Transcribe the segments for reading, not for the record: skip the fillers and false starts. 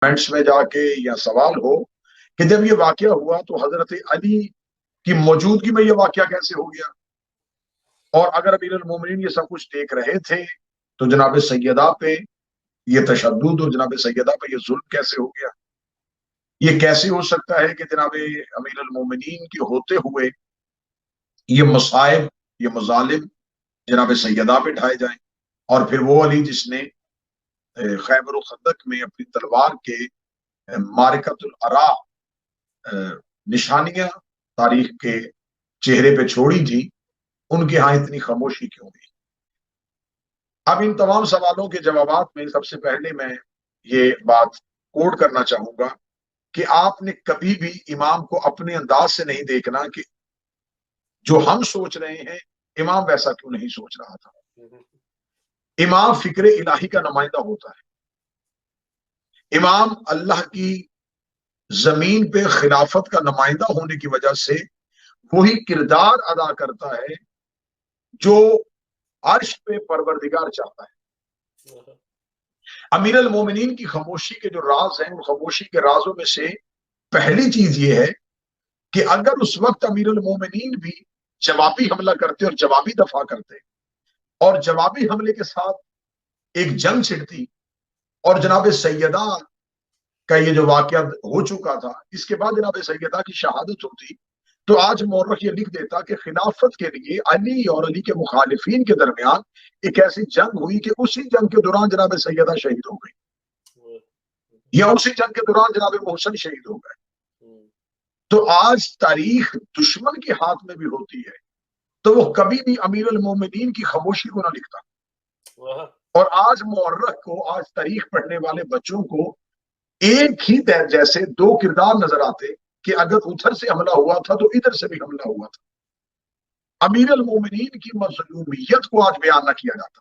Comments में जाके या सवाल हो कि जब ये वाकया हुआ तो हजरत अली की मौजूदगी में ये वाकया कैसे हो गया, और अगर अमीर अल मोमिनीन ये सब कुछ देख रहे थे तो जनाब सैयदा पे ये तशद्दुद और जनाब सैयदा पे ये जुल्म कैसे हो गया। ये कैसे हो सकता है कि जनाब अमीर अल मोमिनीन के होते हुए ये मसाइब, ये मजालिम जनाब सैयदा पे ढाए जाए, और फिर वो अली जिसने खैबर खंदक में अपनी तलवार के मारिकतुल अरा निशानियां तारीख के चेहरे पे छोड़ी थी, उनके यहां इतनी खामोशी क्यों हुई। अब इन तमाम सवालों के जवाबात में सबसे पहले मैं ये बात कोट करना चाहूंगा कि आपने कभी भी इमाम को अपने अंदाज से नहीं देखना कि जो हम सोच रहे हैं इमाम वैसा क्यों नहीं सोच रहा था। इमाम फिक्र इलाही का नुमाइंदा होता है। इमाम अल्लाह की जमीन पे खिलाफत का नुमाइंदा होने की वजह से वही किरदार अदा करता है जो अर्श पे परवरदिगार चाहता है। अमीर अल मोमिनीन की खामोशी के जो राज हैं, उन खामोशी के राजों में से पहली चीज ये है कि अगर उस वक्त अमीर अल मोमिनीन भी जवाबी हमला करते और जवाबी दफा करते, और जवाबी हमले के साथ एक जंग छिड़ती, और जनाब सैयदा का ये जो वाकया हो चुका था, इसके बाद जनाब सैयदा की शहादत होती, तो आज मौर्रख ये लिख देता कि खिलाफत के लिए अली और अली के मुखालिफिन के दरमियान एक ऐसी जंग हुई कि उसी जंग के दौरान जनाब सैयदा शहीद हो गई, या उसी जंग के दौरान जनाब मोहसन शहीद हो गए। तो आज तारीख दुश्मन के हाथ में भी होती है तो वो कभी भी अमीर अल मोमिनीन की खामोशी को ना लिखता। और आज मौर्रख को, आज तारीख पढ़ने वाले बच्चों को एक ही जैसे दो किरदार नजर आते कि अगर उधर से हमला हुआ था तो इधर से भी हमला हुआ था। अमीर अल मोमिनीन की मज़लूमियत को आज बयान न किया जाता,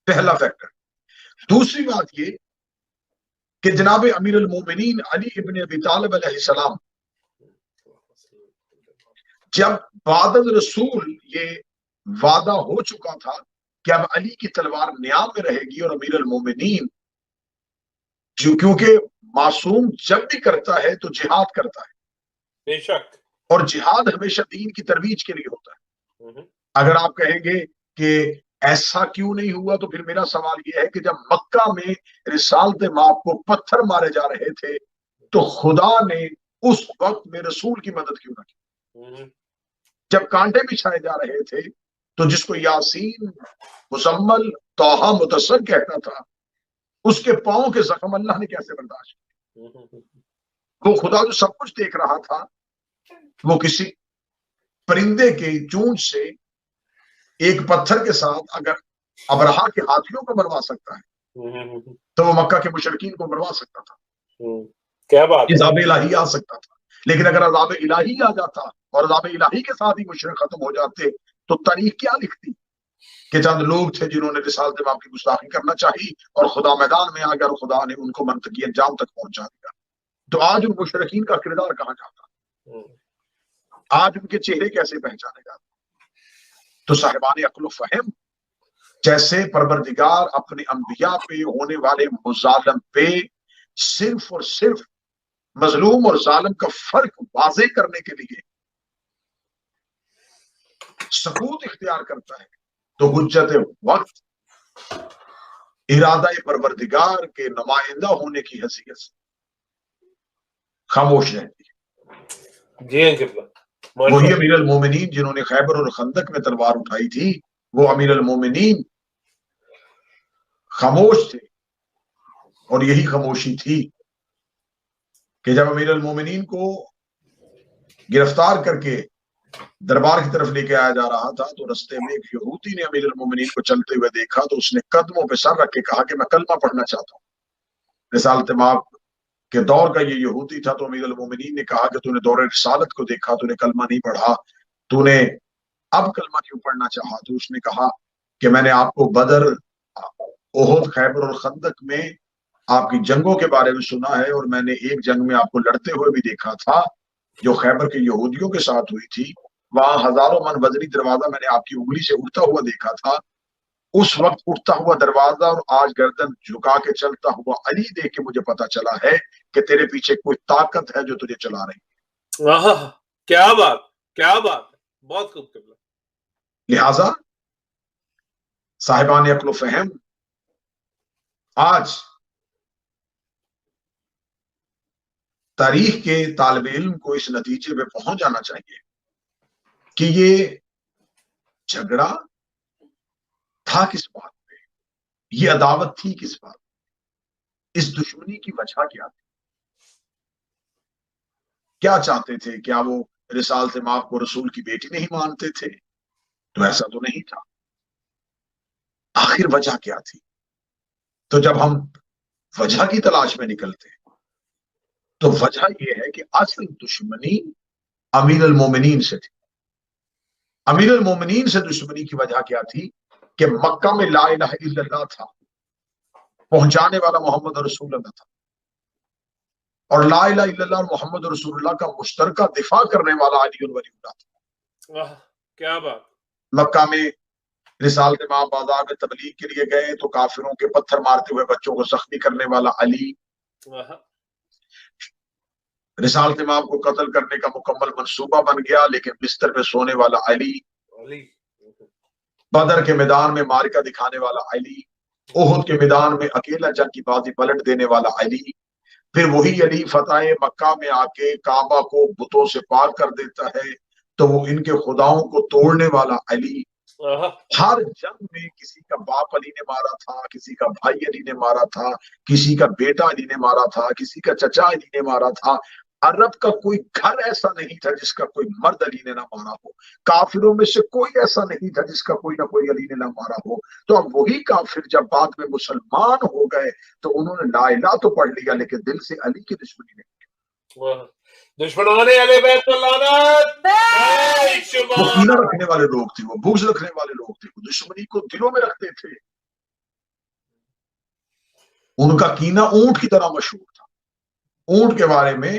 पहला फैक्टर। दूसरी बात ये कि जनाब अमीर अल मोमिनीन अली इब्न अबी तालिब अलैहिस्सलाम जब बादल रसूल ये वादा हो चुका था कि अब अली की तलवार न्याम में रहेगी, और अमीर अल मोमिनीन जो क्योंकि मासूम जब भी करता है तो जिहाद करता है, बेशक, और जिहाद हमेशा दीन की तरवीज के लिए होता है। अगर आप कहेंगे कि ऐसा क्यों नहीं हुआ, तो फिर मेरा सवाल यह है कि जब मक्का में रिसालत माप को पत्थर मारे जा रहे थे तो खुदा ने उस वक्त में रसूल की मदद क्यों ना की। जब कांटे बिछाए जा रहे थे तो जिसको यासीन, मुसम्मल, तौहा, मुतस्सर कहता था, उसके पांव के जख्म अल्लाह ने कैसे बर्दाश्त किए। वो खुदा जो सब कुछ देख रहा था, वो किसी परिंदे के चूंच से एक पत्थर के साथ अगर अबरहा के हाथियों को मरवा सकता है तो वो मक्का के मुशरिकीन को मरवा सकता था। क्या बात, अज़ाब इलाही आ सकता था। लेकिन अगर अज़ाब इलाही आ जाता और अज़ाब इलाही के साथ ही मुशरिक खत्म हो जाते तो तारीख क्या लिखती कि चंद लोग थे जिन्होंने रिसालत माप की गुस्ताखी करना चाहिए और खुदा मैदान में आ गया और खुदा ने उनको मंतकी अंजाम तक पहुंचा दिया। तो आज उन मुशरिकीन का किरदार कहां जाता, आज उनके चेहरे कैसे पहचाने जाते। तो साहिबान अक्ल फहम, जैसे परवरदिगार अपने अंबिया पे होने वाले मुजालम पे सिर्फ और सिर्फ मजलूम और जालिम का फर्क वाज़े करने के लिए सकूत इख्तियार करता है, तो हुज्जत वक्त इरादा परवरदिगार के नुमाइंदा होने की हैसियत से खामोश रहती है। जी, वही अमीर अल मोमिनीन जिन्होंने खैबर और खंदक में तलवार उठाई थी, वो अमीर अल मोमिनीन खामोश थे, और यही खामोशी थी कि जब अमीर अल मोमिनीन को गिरफ्तार करके दरबार की तरफ लेके आया जा रहा था तो रस्ते में एक यहूदी ने अमीर अल मोमिनीन को चलते हुए देखा, तो उसने कदमों पे सर रख के कहा कि मैं कलमा पढ़ना चाहता हूँ। रिसालत माप के दौर का ये यहूदी था। तो अमीर अल मोमिनीन ने कहा कि तूने दौरे रिसालत को देखा, तूने कलमा नहीं पढ़ा, तूने अब कलमा क्यों पढ़ना चाहा। तो उसने कहा कि मैंने आपको बदर, ओहद, खैबर और खंदक में आपकी जंगों के बारे में सुना है, और मैंने एक जंग में आपको लड़ते हुए भी देखा था जो खैबर के यहूदियों के साथ हुई थी। वहां हजारों मन बदरी दरवाजा मैंने आपकी उंगली से उड़ता हुआ देखा था। اس وقت اٹھتا ہوا دروازہ اور آج گردن جھکا کے چلتا ہوا علی دیکھ کے مجھے پتا چلا ہے کہ تیرے پیچھے کوئی طاقت ہے جو تجھے چلا رہی ہے۔ کیا بات، کیا بات، بہت خوب قبلہ۔ لہذا صاحبان عقل و فہم، آج تاریخ کے طالب علم کو اس نتیجے پہ پہنچ جانا چاہیے کہ یہ جھگڑا تھا کس بات پہ، یہ عداوت تھی کس بات پہ، اس دشمنی کی وجہ کیا تھی، کیا چاہتے تھے؟ کیا وہ رسالت مآب کو رسول کی بیٹی نہیں مانتے تھے؟ تو ایسا تو نہیں تھا۔ آخر وجہ کیا تھی؟ تو جب ہم وجہ کی تلاش میں نکلتے ہیں تو وجہ یہ ہے کہ اصل دشمنی امیر المومنین سے تھی۔ امیر المومنین سے دشمنی کی وجہ کیا تھی کہ مکہ میں لا الہ الا اللہ تھا، پہنچانے والا محمد رسول اللہ تھا، اور لا الہ الا اللہ اور محمد رسول اللہ کا مشترکہ دفاع کرنے والا علی ولی اللہ تھا۔ کیا بات۔ مکہ میں رسالت مآب بازار میں تبلیغ کے لیے گئے تو کافروں کے پتھر مارتے ہوئے بچوں کو زخمی کرنے والا علی، رسالت مآب کو قتل کرنے کا مکمل منصوبہ بن گیا لیکن بستر پہ سونے والا علی، بدر کے میدان میں معرکہ دکھانے والا علی، احد کے میدان میں اکیلا جنگ کی بازی پلٹ دینے والا علی، پھر وہی علی فتح مکہ میں آ کے کعبہ کو بتوں سے پاک کر دیتا ہے تو وہ ان کے خداؤں کو توڑنے والا علی، ہر جنگ میں کسی کا باپ علی نے مارا تھا، کسی کا بھائی علی نے مارا تھا، کسی کا بیٹا علی نے مارا تھا، کسی کا چچا علی نے مارا تھا۔ عرب کا کوئی گھر ایسا نہیں تھا جس کا کوئی مرد علی نے نہ مارا ہو، کافروں میں سے کوئی ایسا نہیں تھا جس کا کوئی نہ کوئی علی نے نہ مارا ہو۔ تو اب وہی کافر جب بعد میں مسلمان ہو گئے تو انہوں نے لا الہ تو پڑھ لیا لیکن دل سے علی کی دشمنی نہیں۔ دشمنان اہل بیت کو لعنت۔ وہ کینہ رکھنے والے لوگ تھے، وہ بغض رکھنے والے لوگ تھے، وہ دشمنی کو دلوں میں رکھتے تھے۔ ان کا کینہ اونٹ کی طرح مشہور تھا۔ اونٹ کے بارے میں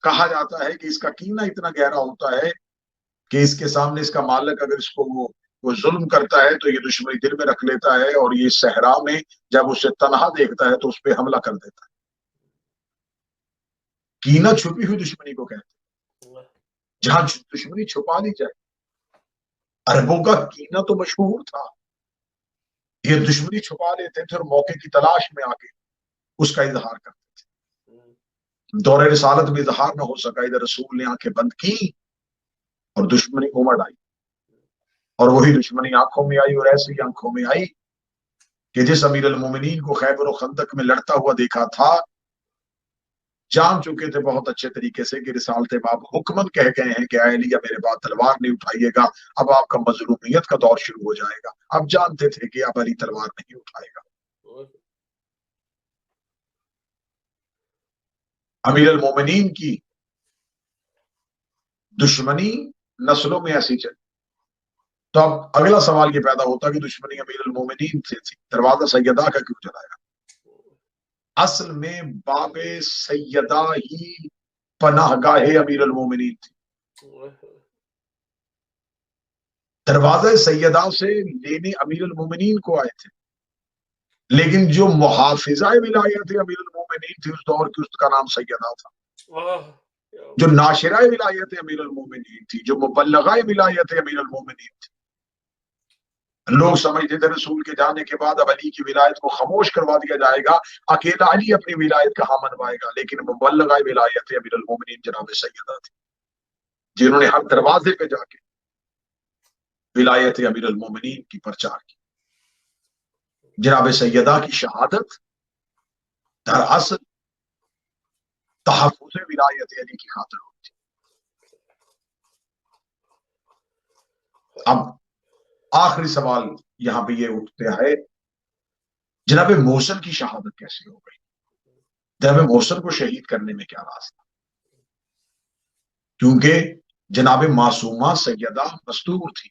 کہا جاتا ہے کہ اس کا کینہ اتنا گہرا ہوتا ہے کہ اس کے سامنے اس کا مالک اگر اس کو وہ ظلم کرتا ہے تو یہ دشمنی دل میں رکھ لیتا ہے اور یہ صحرا میں جب اسے تنہا دیکھتا ہے تو اس پہ حملہ کر دیتا ہے۔ کینہ چھپی ہوئی دشمنی کو کہتے ہیں، جہاں دشمنی چھپا لی جائے۔ عربوں کا کینہ تو مشہور تھا، یہ دشمنی چھپا لیتے تھے اور موقع کی تلاش میں آ کے اس کا اظہار کرتے تھے۔ دور رسالت میں اظہار نہ ہو سکا، ادھر رسول نے آنکھیں بند کی اور دشمنی امڑ آئی، اور وہی دشمنی آنکھوں میں آئی اور ایسی آنکھوں میں آئی کہ جس امیر المومنین کو خیبر و خندق میں لڑتا ہوا دیکھا تھا، جان چکے تھے بہت اچھے طریقے سے کہ رسالت مآب حکمن کہہ گئے ہیں کہ اے علی میرے بعد تلوار نہیں اٹھائیے گا، اب آپ کا مظلومیت کا دور شروع ہو جائے گا۔ اب جانتے تھے کہ اب علی تلوار نہیں اٹھائے گا۔ امیر المومنین کی دشمنی نسلوں میں ایسی چلی۔ تو اب اگلا سوال یہ پیدا ہوتا کہ دشمنی امیر المومنین سے تھی، دروازہ سیدہ کا کیوں جلایا؟ اصل میں باب سیدہ ہی پناہ گاہ امیر المومنین تھی۔ دروازہ سیدہ سے لینے امیر المومنین کو آئے تھے، لیکن جو محافظہ ولایت امیر المومنین تھی اس دور کی، اس کا نام سیدہ تھا۔ جو ناشرہ ولایت امیر المومنین تھی، جو مبلغہ ولایت امیر المومنین تھی، لوگ سمجھتے تھے رسول کے جانے کے بعد اب علی کی ولایت کو خاموش کروا دیا جائے گا، اکیلا علی اپنی ولایت کہاں منوائے گا، لیکن مبلغہ ولایت امیر المومنین جناب سیدہ تھی، جنہوں نے ہر دروازے پہ جا کے ولایت امیر المومنین کی پرچار کی۔ جناب سیدہ کی شہادت دراصل تحفظ ولایت علی کی خاطر ہوتی۔ اب آخری سوال یہاں پہ یہ اٹھتا ہے، جناب محسن کی شہادت کیسے ہو گئی؟ جناب محسن کو شہید کرنے میں کیا راز تھا؟ کیونکہ جناب معصومہ سیدہ مستور تھی،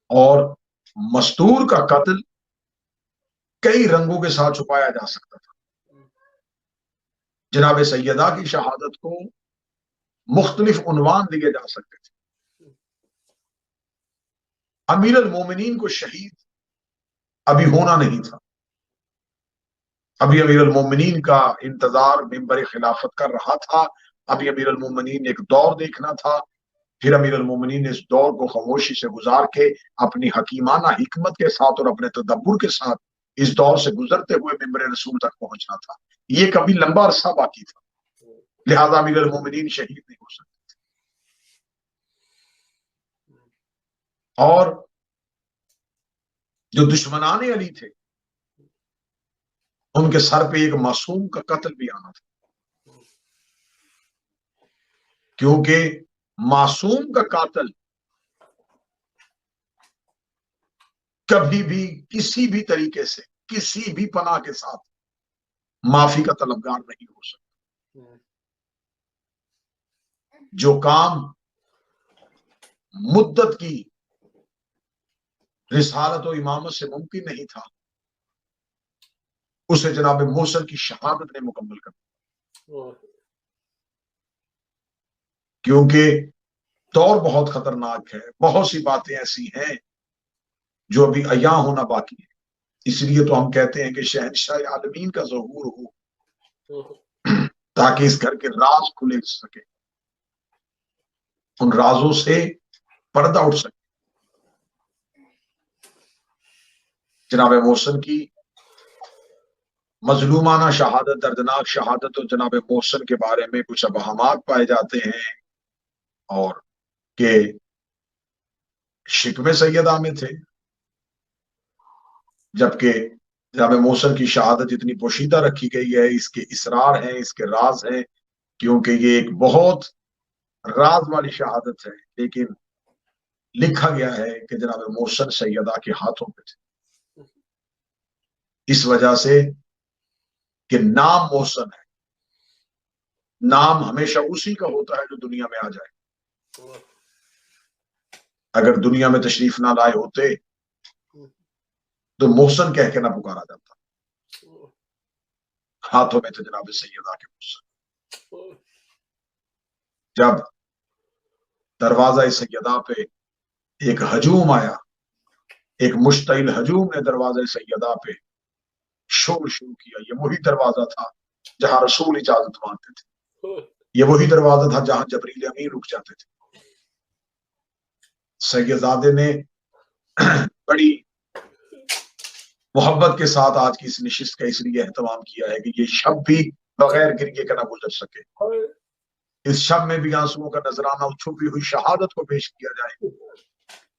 اور مستور کا قتل کئی رنگوں کے ساتھ چھپایا جا سکتا تھا۔ جناب سیدہ کی شہادت کو مختلف عنوان دیے جا سکتے تھے۔ امیر المومنین کو شہید ابھی ہونا نہیں تھا، ابھی امیر المومنین کا انتظار ممبر خلافت کر رہا تھا، ابھی امیر المومنین ایک دور دیکھنا تھا، پھر امیر المومنین نے اس دور کو خاموشی سے گزار کے اپنی حکیمانہ حکمت کے ساتھ اور اپنے تدبر کے ساتھ اس دور سے گزرتے ہوئے ممبر رسول تک پہنچنا تھا۔ یہ کبھی لمبا عرصہ باقی تھا، لہذا امیر المومنین شہید نہیں ہو سکتے۔ اور جو دشمنان علی تھے ان کے سر پہ ایک معصوم کا قتل بھی آنا تھا، کیونکہ معصوم کا قاتل کبھی بھی کسی بھی طریقے سے کسی بھی پناہ کے ساتھ معافی کا طلبگار نہیں ہو سکتا۔ جو کام مدت کی رسالت و امامت سے ممکن نہیں تھا اسے جناب محسن کی شہادت نے مکمل کر دیا، کیونکہ دور بہت خطرناک ہے، بہت سی باتیں ایسی ہیں جو ابھی عیاں ہونا باقی ہے۔ اس لیے تو ہم کہتے ہیں کہ شہنشاہ عالمین کا ظہور ہو تاکہ اس گھر کے راز کھلے سکے، ان رازوں سے پردہ اٹھ سکے۔ جناب محسن کی مظلومانہ شہادت، دردناک شہادت، اور جناب محسن کے بارے میں کچھ ابہامات پائے جاتے ہیں، اور کہ شکوے سیدہ میں تھے، جبکہ جناب محسن کی شہادت اتنی پوشیدہ رکھی گئی ہے، اس کے اسرار ہیں، اس کے راز ہیں، کیونکہ یہ ایک بہت راز والی شہادت ہے، لیکن لکھا گیا ہے کہ جناب محسن سیدہ کے ہاتھوں پہ تھے، اس وجہ سے کہ نام محسن ہے، نام ہمیشہ اسی کا ہوتا ہے جو دنیا میں آ جائے۔ اگر دنیا میں تشریف نہ لائے ہوتے تو محسن کہہ کے نہ پکارا جاتا، ہاتھوں میں تھے جناب سیدہ کے محسن۔ جب دروازہ سیدہ پہ ایک ہجوم آیا، ایک مشتعل ہجوم نے دروازہ سیدہ پہ شور شروع کیا، یہ وہی دروازہ تھا جہاں رسول اجازت مانگتے تھے، یہ وہی دروازہ تھا جہاں جبریل امین رک جاتے تھے۔ سیدزادے نے بڑی محبت کے ساتھ آج کی اس نشست کا اس لیے اہتمام کیا ہے کہ یہ شب بھی بغیر گریے کے نہ گزر سکے، اس شب میں بھی آنسوؤں کا نذرانہ اس چھپی ہوئی شہادت کو پیش کیا جائے،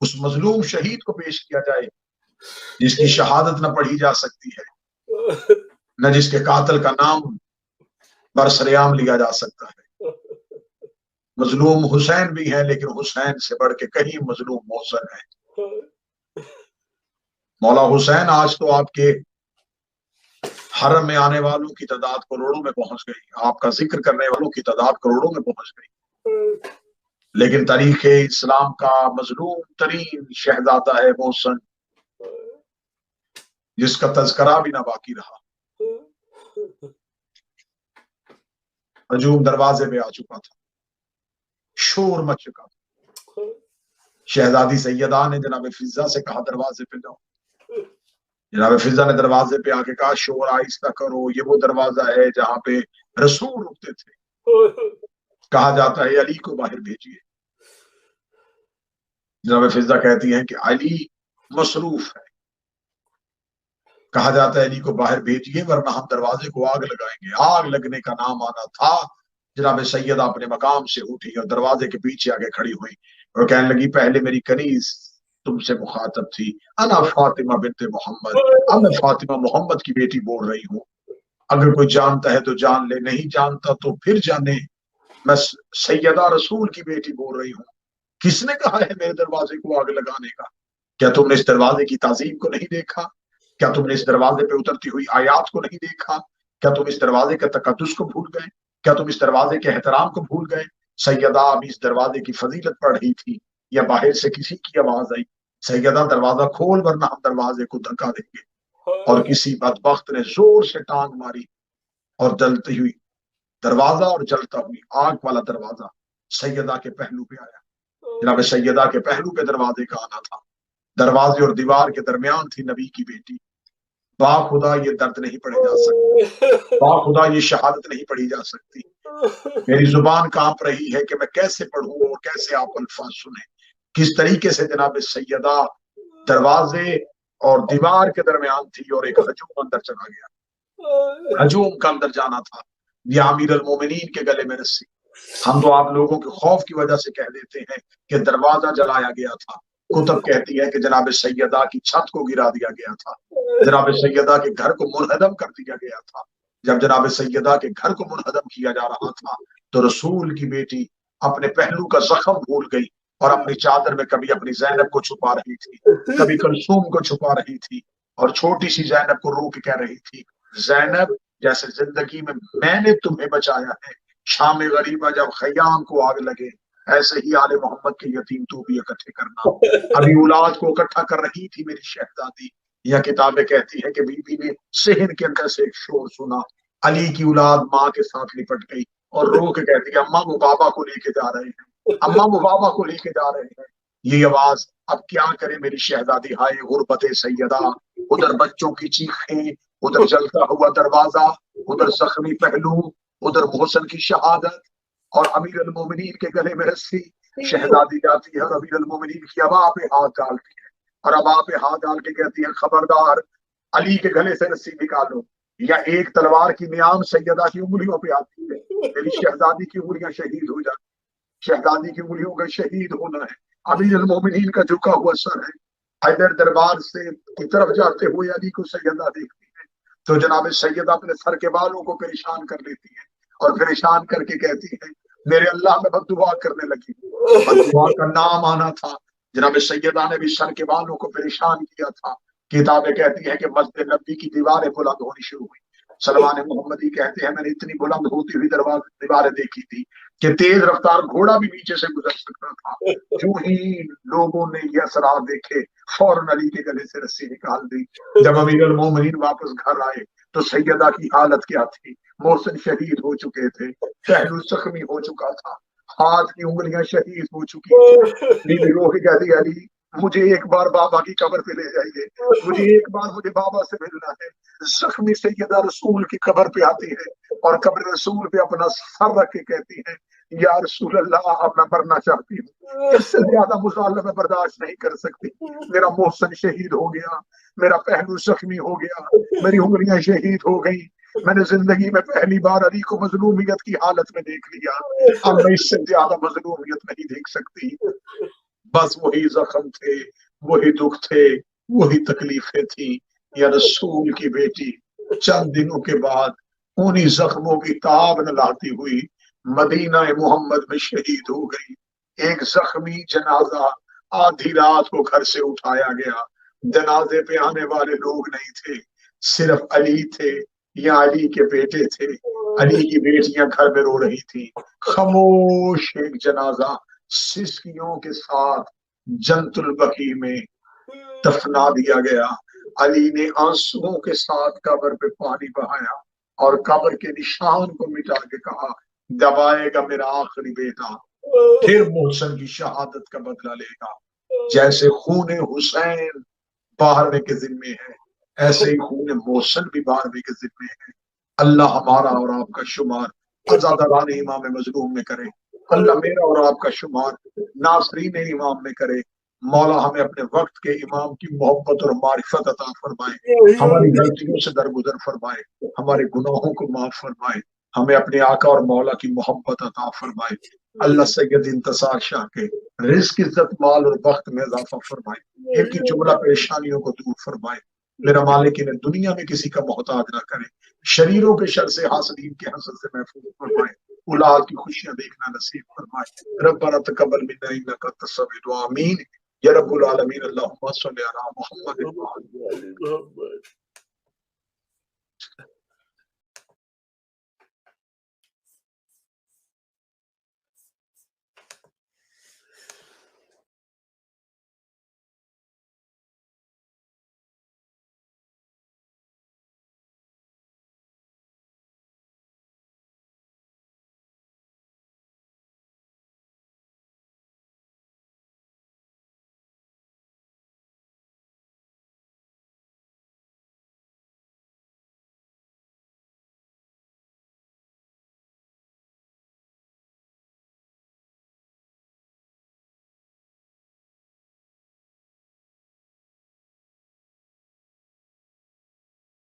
اس مظلوم شہید کو پیش کیا جائے جس کی شہادت نہ پڑھی جا سکتی ہے، نہ جس کے قاتل کا نام برسریام لیا جا سکتا ہے۔ مظلوم حسین بھی ہیں، لیکن حسین سے بڑھ کے کہیں مظلوم محسن ہے۔ مولا حسین آج تو آپ کے حرم میں آنے والوں کی تعداد کروڑوں میں پہنچ گئی، آپ کا ذکر کرنے والوں کی تعداد کروڑوں میں پہنچ گئی، لیکن تاریخ اسلام کا مظلوم ترین شہزادہ ہے محسن، جس کا تذکرہ بھی نہ باقی رہا۔ ہجوم دروازے پہ آ چکا تھا، شور مچ چکا تھا، شہزادی سیدہ نے جناب فضہ سے کہا دروازے پہ جاؤ، جناب فضہ نے دروازے پہ آ کے کہا شور آہستہ کرو، یہ وہ دروازہ ہے جہاں پہ رسول رکتے تھے، کہا جاتا ہے علی کو باہر بھیجیے۔ جناب فضہ کہتی ہیں کہ علی مصروف ہے، کہا جاتا ہے علی کو باہر بھیجیے ورنہ ہم دروازے کو آگ لگائیں گے۔ آگ لگنے کا نام آنا تھا، جناب سیدہ اپنے مقام سے اٹھی اور دروازے کے پیچھے آگے کھڑی ہوئی اور کہنے لگی پہلے میری کنیز تم سے مخاطب تھی، انا فاطمہ بنت محمد، اب میں فاطمہ محمد کی بیٹی بول رہی ہوں، اگر کوئی جانتا ہے تو جان لے، نہیں جانتا تو پھر جانے، میں سیدہ رسول کی بیٹی بول رہی ہوں۔ کس نے کہا ہے میرے دروازے کو آگ لگانے کا؟ کیا تم نے اس دروازے کی تعظیم کو نہیں دیکھا؟ کیا تم نے اس دروازے پہ اترتی ہوئی آیات کو نہیں دیکھا؟ کیا تم اس دروازے کے تقدس کو بھول گئے؟ کیا تم اس دروازے کے احترام کو بھول گئے؟ سیدہ ابھی اس دروازے کی فضیلت پڑھ رہی تھی یا باہر سے کسی کی آواز آئی سیدہ دروازہ کھول ورنہ ہم دروازے کو دھکا دیں گے؟ اور کسی بدبخت نے زور سے ٹانگ ماری اور جلتی ہوئی دروازہ اور جلتا ہوئی آگ والا دروازہ سیدہ کے پہلو پہ آیا۔ جناب سیدہ کے پہلو پہ دروازے کا آنا تھا، दरवाजे और दीवार के दरमियान थी नबी की बेटी। बाखुदा ये दर्द नहीं पढ़े जा सकते, बाखुदा ये शहादत नहीं पढ़ी जा सकती। मेरी जुबान कांप रही है कि मैं कैसे पढ़ूं और कैसे आप अल्फाज सुने। किस तरीके से जनाब सैयदा दरवाजे और दीवार के दरमियान थी और एक हजूम अंदर चला गया। हजूम का अंदर जाना था, या अमीर अल मोमिनीन के गले में रस्सी। हम तो आप लोगों के खौफ की वजह से कह देते हैं कि दरवाजा जलाया गया था। कुतुब कहती है कि जनाब सैयदा की छत को गिरा दिया गया था, जनाब सैयदा के घर को मुनहदम कर दिया गया था। जब जनाब सैयदा के घर को मुनहदम किया जा रहा था तो रसूल की बेटी अपने पहलू का जख्म भूल गई और अपनी चादर में कभी अपनी जैनब को छुपा रही थी, कभी कलसूम को छुपा रही थी, और छोटी सी जैनब को रो के कह रही थी, जैनब जैसे जिंदगी में मैंने तुम्हें बचाया है, शाम गरीबा जब खयाम को आग लगे, ऐसे ही आले मोहम्मद के यतीम तू भी इकट्ठे करना। अभी औलाद को इकट्ठा कर रही थी मेरी शहजादी। यह किताबें कहती है कि बीबी ने सेहन के अंदर से एक शोर सुना, अली की औलाद माँ के साथ लिपट गई और रो के कहती है, अम्मा वो बाबा को लेके जा रहे हैं, अम्मा वो बाबा को लेके जा रहे हैं। ये आवाज, अब क्या करे मेरी शहजादी, हाय गुरबत सैयदा। उधर बच्चों की चीखें, उधर जलता हुआ दरवाजा, उधर जख्मी पहलू, उधर मोहसन की शहादत और अमीर अल मोमिनीन के गले में रस्सी। शहजादी जाती है और अमीर अल मोमिनीन की अबा पे हाथ डालती है और अबा पे हाथ डाल के कहती है, खबरदार अली के गले से रस्सी निकालो, या एक तलवार की नियाम सैयदा की उंगलियों पे आती है, मेरी शहजादी की उंगलियां शहीद हो जाती, शहजादी की उंगलियों का शहीद होना है। अमीर अल मोमिनीन का झुका हुआ सर है। हैदर दरबार से की तरफ जाते हुए अली को सैयदा देखती है तो जनाब सैयदा अपने सर के बालों को परेशान कर लेती है और परेशान करके कहती है, मेरे अल्लाह में बद्दुआ करने लगी। बद्दुआ का नाम आना था। जनाब सैयदा ने भी सर के बालों को परेशान किया था। किताबें कहती है कि मस्जिद नबी की दीवारें बुलंद होनी शुरू हुई। सलमान मोहम्मदी कहते हैं, मैंने इतनी बुलंद होती हुई दीवारें देखी थी कि तेज रफ्तार घोड़ा भी नीचे से गुजर सकता था। जो ही लोगों ने यह असरार देखे, फौरन अली के गले से रस्सी निकाल दी। जब अमीर अल मोमिनीन वापस घर आए तो सैयदा की हालत क्या थी? मोहसिन शहीद हो चुके थे, पहलू जख्मी हो चुका था, हाथ की उंगलियां शहीद हो चुकी थी। बीबी रो के कहती, अली मुझे एक बार बाबा की कब्र पे ले जाइए, मुझे एक बार मुझे बाबा से मिलना है। जख्मी सैयदा रसूल की कब्र पे आती है और कब्र रसूल पे अपना सर रख के कहती है, या रसूल अल्लाह, अब मैं मरना चाहती हूँ, इससे ज्यादा मुजालम मैं बर्दाश्त नहीं कर सकती। मेरा मोहसिन शहीद हो गया, मेरा पहलू जख्मी हो गया, मेरी उंगलियां शहीद हो गई। मैंने जिंदगी में पहली बार अली को मजलूमियत की हालत में देख लिया, अब मैं इससे ज्यादा मजलूमियत नहीं देख सकती। बस वही जख्म थे, वही दुख थे, वही तकलीफें थी। या रसूल की बेटी चंद दिनों के बाद उन्हीं जख्मों की ताब न लाती हुई मदीना मोहम्मद में शहीद हो गई। एक जख्मी जनाजा आधी रात को घर से उठाया गया। जनाजे पे आने वाले लोग नहीं थे, सिर्फ अली थे या अली के बेटे थे। अली की बेटियां घर में रो रही थी। खामोश एक जनाजा सिसकियों के साथ जन्नतुल बकी में दफना दिया गया। अली ने आंसुओं के साथ कब्र पे पानी बहाया और कब्र के निशान को मिटा के कहा, दबाएगा मेरा आखिरी बेटा, फिर मोहसन की शहादत का बदला लेगा। जैसे खून हुसैन बारहवें के जिम्मे है, ऐसे ही खून मोहसन भी 12वें के जिम्मे है। अल्लाह हमारा और आपका शुमार अज़ादारान इमाम मजलूम में करे। अल्लाह मेरा और आपका शुमार नासरीन इमाम में करे। मौला हमें अपने वक्त के इमाम की मोहब्बत और मारिफत अता फरमाए, हमारी गलतियों से दरगुजर फरमाए, हमारे गुनाहों को माफ फरमाए, हमें अपने आका और मौला की मोहब्बत अता फरमाए। अल्लाह सैयद इंतसार शाह के रिज़्क, इज्जत, माल और वक्त में इजाफा फरमाए, इनकी जुमला परेशानियों को दूर फरमाए। मेरा मालिक इन्हें दुनिया में किसी का मोहताज ना करे, शरीरों के शर से, हासदीन के हसद से महफूज फरमाए, औलाद की खुशियां देखना नसीब फरमाए। रब्बना तकब्बल मिन्ना इन्नका अंतस समीउल आमीन। या रब्बुल आलमीन। अल्लाहुम्मा सल्लि अला मुहम्मद।